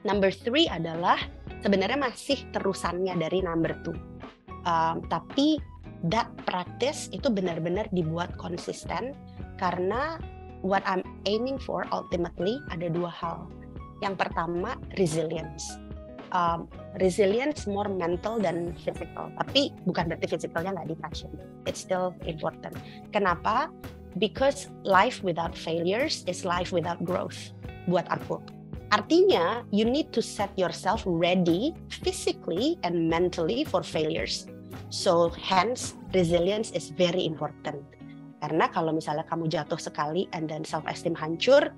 Number 3 adalah sebenarnya masih terusannya dari number 2. Tapi that practice itu benar-benar dibuat konsisten, karena what I'm aiming for ultimately ada 2 hal. Yang pertama, resilience. Resilience more mental dan physical. Tapi bukan berarti physicalnya nggak di-touch. It's still important. Kenapa? Because life without failures is life without growth. Buat aku. Artinya, you need to set yourself ready physically and mentally for failures. So, hence, resilience is very important. Karena kalau misalnya kamu jatuh sekali and then self-esteem hancur,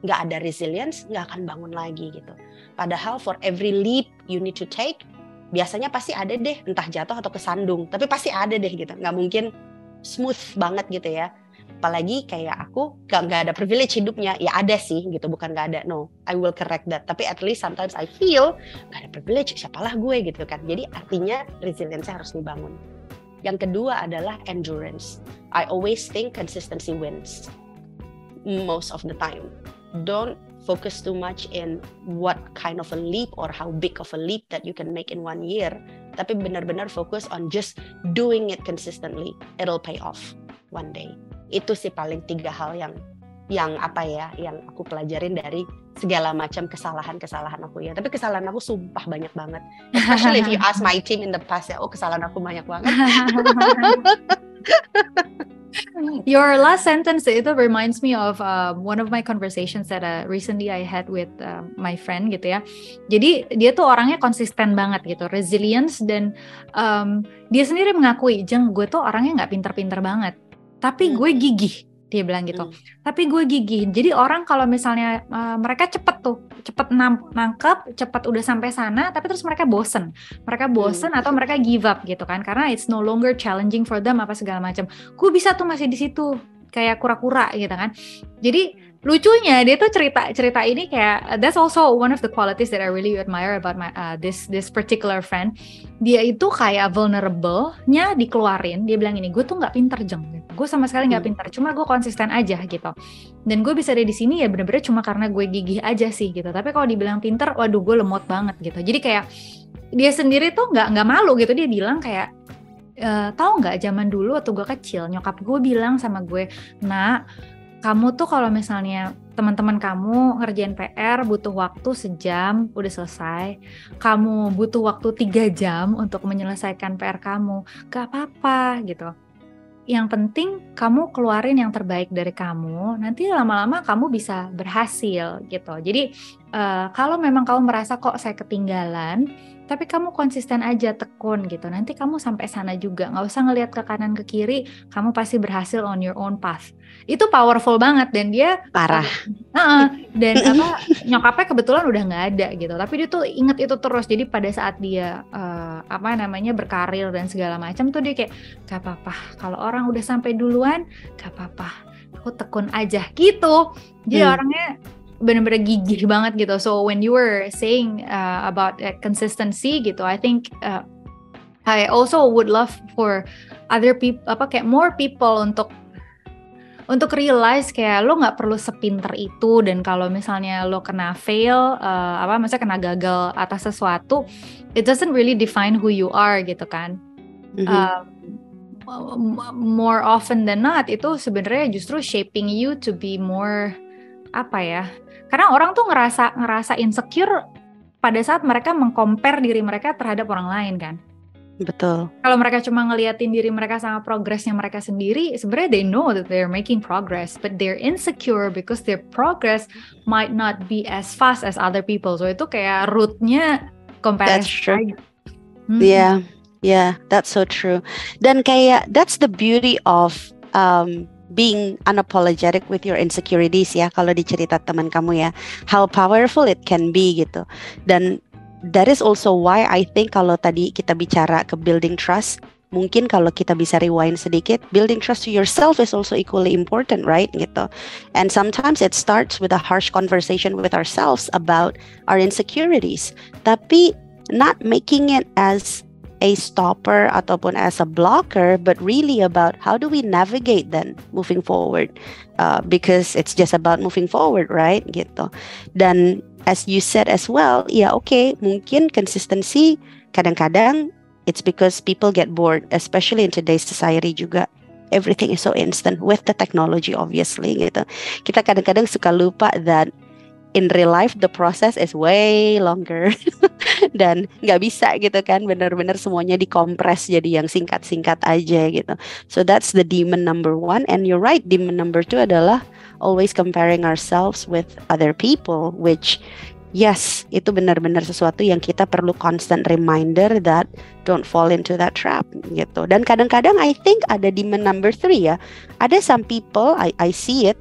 nggak ada resilience, nggak akan bangun lagi gitu. Padahal for every leap you need to take, biasanya pasti ada deh, entah jatuh atau kesandung. Tapi pasti ada deh gitu, nggak mungkin smooth banget gitu ya. Apalagi kayak aku gak ada privilege hidupnya, ya ada sih gitu, bukan gak ada, no, I will correct that. Tapi at least sometimes I feel gak ada privilege, siapalah gue gitu kan. Jadi artinya resilience harus dibangun. Yang kedua adalah endurance. I always think consistency wins most of the time. Don't focus too much in what kind of a leap or how big of a leap that you can make in 1 year, tapi benar-benar fokus on just doing it consistently. It'll pay off one day. Itu sih paling 3 hal yang aku pelajarin dari segala macam kesalahan aku ya. Tapi kesalahan aku sumpah banyak banget. Especially if you ask my team in the past ya, kesalahan aku banyak banget. Your last sentence itu reminds me of one of my conversations that recently I had with my friend gitu ya. Jadi dia tuh orangnya konsisten banget gitu, resilience, dan dia sendiri mengakui, Jeng, gue tuh orangnya nggak pinter-pinter banget, tapi gue gigih dia bilang gitu. Tapi gue gigih. Jadi orang kalau misalnya mereka cepet nangkep, cepet udah sampai sana, tapi terus mereka bosen atau mereka give up gitu kan, karena it's no longer challenging for them apa segala macam. Gue bisa tuh masih di situ kayak kura-kura gitu kan. Jadi lucunya dia tuh cerita ini kayak that's also one of the qualities that I really admire about my this particular friend. Dia itu kayak vulnerable-nya dikeluarin. Dia bilang ini, gue tuh nggak pinter Jeng, gue sama sekali nggak pinter, cuma gue konsisten aja gitu. Dan gue bisa ada di sini ya bener-bener cuma karena gue gigih aja sih gitu. Tapi kalau dibilang pinter, waduh gue lemot banget gitu. Jadi kayak dia sendiri tuh nggak malu gitu. Dia bilang kayak tahu nggak zaman dulu waktu gue kecil, nyokap gue bilang sama gue, nak, kamu tuh kalau misalnya teman-teman kamu ngerjain PR butuh waktu sejam udah selesai, kamu butuh waktu 3 jam untuk menyelesaikan PR kamu, gak apa-apa gitu. Yang penting kamu keluarin yang terbaik dari kamu, nanti lama-lama kamu bisa berhasil gitu. Jadi kalau memang kamu merasa kok saya ketinggalan, tapi kamu konsisten aja, tekun gitu, nanti kamu sampai sana juga, nggak usah ngelihat ke kanan ke kiri, kamu pasti berhasil on your own path. Itu powerful banget, dan dia parah. Dan nyokapnya kebetulan udah nggak ada gitu, tapi dia tuh inget itu terus. Jadi pada saat dia berkarir dan segala macam tuh dia kayak gak apa-apa, kalau orang udah sampai duluan gak apa-apa, aku tekun aja gitu. Jadi orangnya benar-benar gigih banget gitu. So when you were saying about consistency gitu, I think I also would love for other people, kayak more people untuk realize kayak lo nggak perlu sepinter itu, dan kalau misalnya lo kena fail, misalnya kena gagal atas sesuatu, it doesn't really define who you are gitu kan. More often than not itu sebenarnya justru shaping you to be more karena orang tuh ngerasa insecure pada saat mereka meng-compare diri mereka terhadap orang lain kan. Betul. Kalau mereka cuma ngeliatin diri mereka sama progresnya mereka sendiri, sebenarnya they know that they're making progress, but they're insecure because their progress might not be as fast as other people. So itu kayak rootnya comparison. That's true. Yeah, that's so true. Dan kayak that's the beauty of being unapologetic with your insecurities ya, kalau di cerita teman kamu ya, how powerful it can be gitu. Dan that is also why I think kalau tadi kita bicara ke building trust, mungkin kalau kita bisa rewind sedikit, building trust to yourself is also equally important, right? Gitu. And sometimes it starts with a harsh conversation with ourselves about our insecurities, tapi not making it as a stopper ataupun as a blocker, but really about how do we navigate then moving forward, because it's just about moving forward, right? Gitu. Dan as you said as well, mungkin consistency kadang-kadang it's because people get bored, especially in today's society juga. Everything is so instant with the technology, obviously gitu. Kita kadang-kadang suka lupa that in real life the process is way longer dan nggak bisa gitu kan benar-benar semuanya dikompres jadi yang singkat-singkat aja gitu. So that's the demon number 1, and you're right, demon number 2 adalah always comparing ourselves with other people, which yes, itu benar-benar sesuatu yang kita perlu constant reminder that don't fall into that trap gitu. Dan kadang-kadang I think ada demon number 3 ya. Ada some people, I see it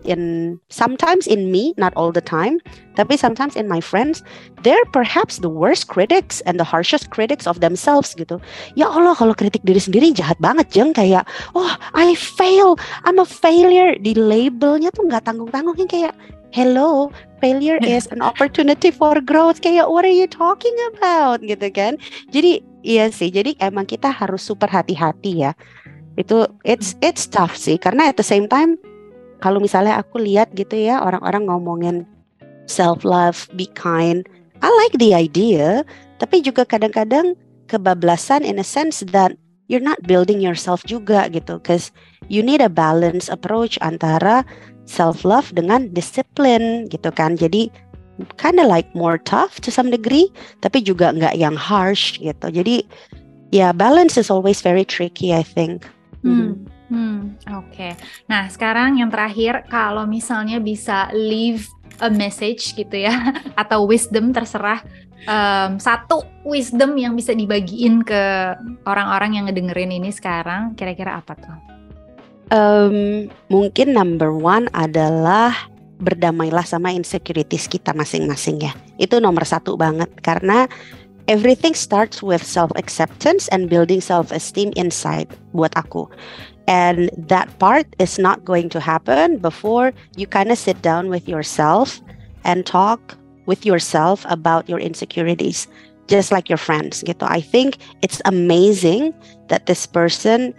sometimes in me, not all the time, tapi sometimes in my friends, they're perhaps the worst critics and the harshest critics of themselves gitu. Ya Allah, kalau kritik diri sendiri jahat banget Jeng, kayak I fail, I'm a failure, di labelnya tuh nggak tanggung-tanggung, yang kayak hello, failure is an opportunity for growth. Kayak what are you talking about gitu kan. Jadi iya sih, jadi emang kita harus super hati-hati ya. Itu it's tough sih, karena at the same time kalau misalnya aku lihat gitu ya, orang-orang ngomongin self love, be kind, I like the idea, tapi juga kadang-kadang kebablasan in a sense that you're not building yourself juga gitu, because you need a balanced approach antara self love dengan disiplin gitu kan. Jadi kind of like more tough to some degree, tapi juga nggak yang harsh gitu. Jadi balance is always very tricky, I think. Oke. Nah, sekarang yang terakhir, kalau misalnya bisa leave a message gitu ya, atau wisdom, terserah, satu wisdom yang bisa dibagiin ke orang-orang yang ngedengerin ini sekarang, kira-kira apa tuh? Mungkin number one adalah berdamailah sama insecurities kita masing-masing ya. Itu nomor satu banget, karena everything starts with self-acceptance and building self-esteem inside buat aku. And that part is not going to happen before you kind of sit down with yourself and talk with yourself about your insecurities, just like your friends gitu. I think it's amazing that this person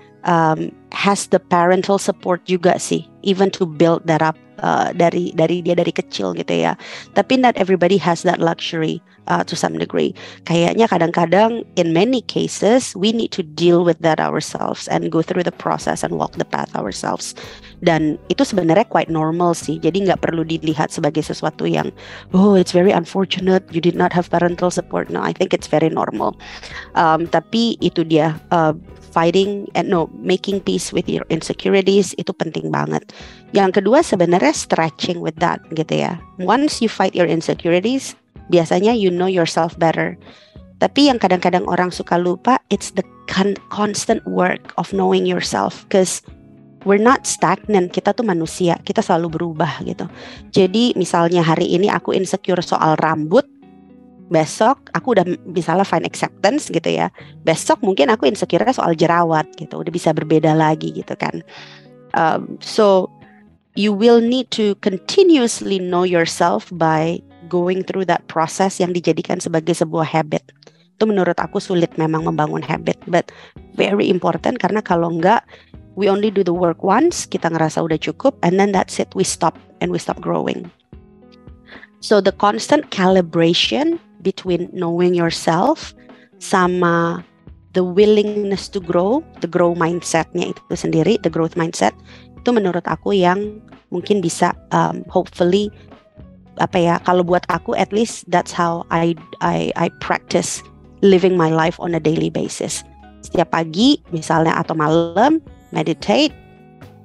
has the parental support juga sih, even to build that up dari dia dari kecil gitu ya. Tapi not everybody has that luxury to some degree. Kayaknya kadang-kadang in many cases we need to deal with that ourselves and go through the process and walk the path ourselves. Dan itu sebenarnya quite normal sih. Jadi nggak perlu dilihat sebagai sesuatu yang it's very unfortunate you did not have parental support. No, I think it's very normal. Tapi itu dia making peace with your insecurities itu penting banget. Yang kedua sebenarnya stretching with that gitu ya. Once you fight your insecurities, biasanya you know yourself better. Tapi yang kadang-kadang orang suka lupa, it's the constant work of knowing yourself, because we're not stagnant, kita tuh manusia, kita selalu berubah gitu. Jadi misalnya hari ini aku insecure soal rambut, besok aku udah misalnya find acceptance gitu ya, besok mungkin aku insecure soal jerawat gitu, udah bisa berbeda lagi gitu kan. So you will need to continuously know yourself by going through that process yang dijadikan sebagai sebuah habit. Itu menurut aku sulit memang membangun habit, but very important, karena kalau enggak we only do the work once, kita ngerasa udah cukup, and then that's it, we stop growing. So the constant calibration between knowing yourself sama the willingness to grow, the grow mindset-nya itu sendiri, the growth mindset, itu menurut aku yang mungkin bisa hopefully kalau buat aku at least that's how I practice living my life on a daily basis. Setiap pagi misalnya atau malam meditate,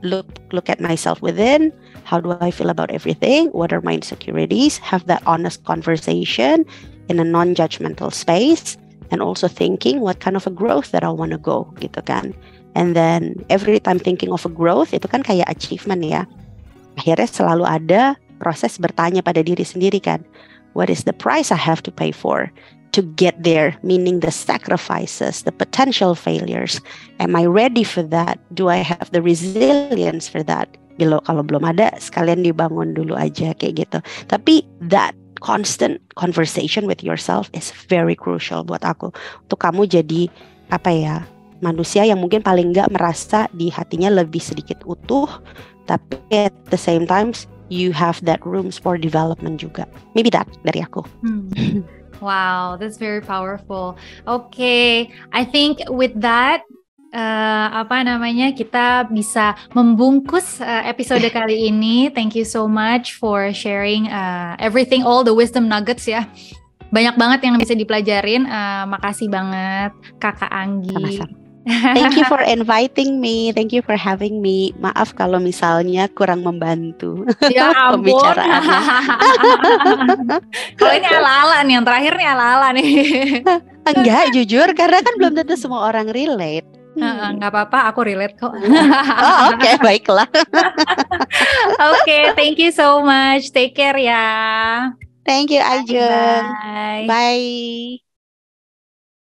look at myself within. How do I feel about everything? What are my insecurities? Have that honest conversation in a non-judgmental space, and also thinking what kind of a growth that I want to go gitu kan. And then every time thinking of a growth, itu kan kayak achievement ya. Akhirnya selalu ada proses bertanya pada diri sendiri kan, what is the price I have to pay for to get there, meaning the sacrifices, the potential failures. Am I ready for that? Do I have the resilience for that? Kalau belum ada, sekalian dibangun dulu aja kayak gitu. Tapi that constant conversation with yourself is very crucial buat aku. Untuk kamu jadi manusia yang mungkin paling nggak merasa di hatinya lebih sedikit utuh, tapi at the same time you have that rooms for development juga. Maybe that dari aku. Wow, that's very powerful. Okay, I think with that kita bisa membungkus episode kali ini. Thank you so much for sharing everything, all the wisdom nuggets ya. Banyak banget yang bisa dipelajarin. Makasih banget Kakak Anggi. Sama-sama. Thank you for inviting me. Thank you for having me. Maaf kalau misalnya kurang membantu pembicaraannya. Kalau ini ala-ala nih, yang terakhir nih ala-ala nih. Enggak, jujur, karena kan belum tentu semua orang relate. Nggak apa-apa, aku relate kok. Oke, baiklah. Oke, thank you so much. Take care ya. Thank you, Ajeng. Bye. Bye.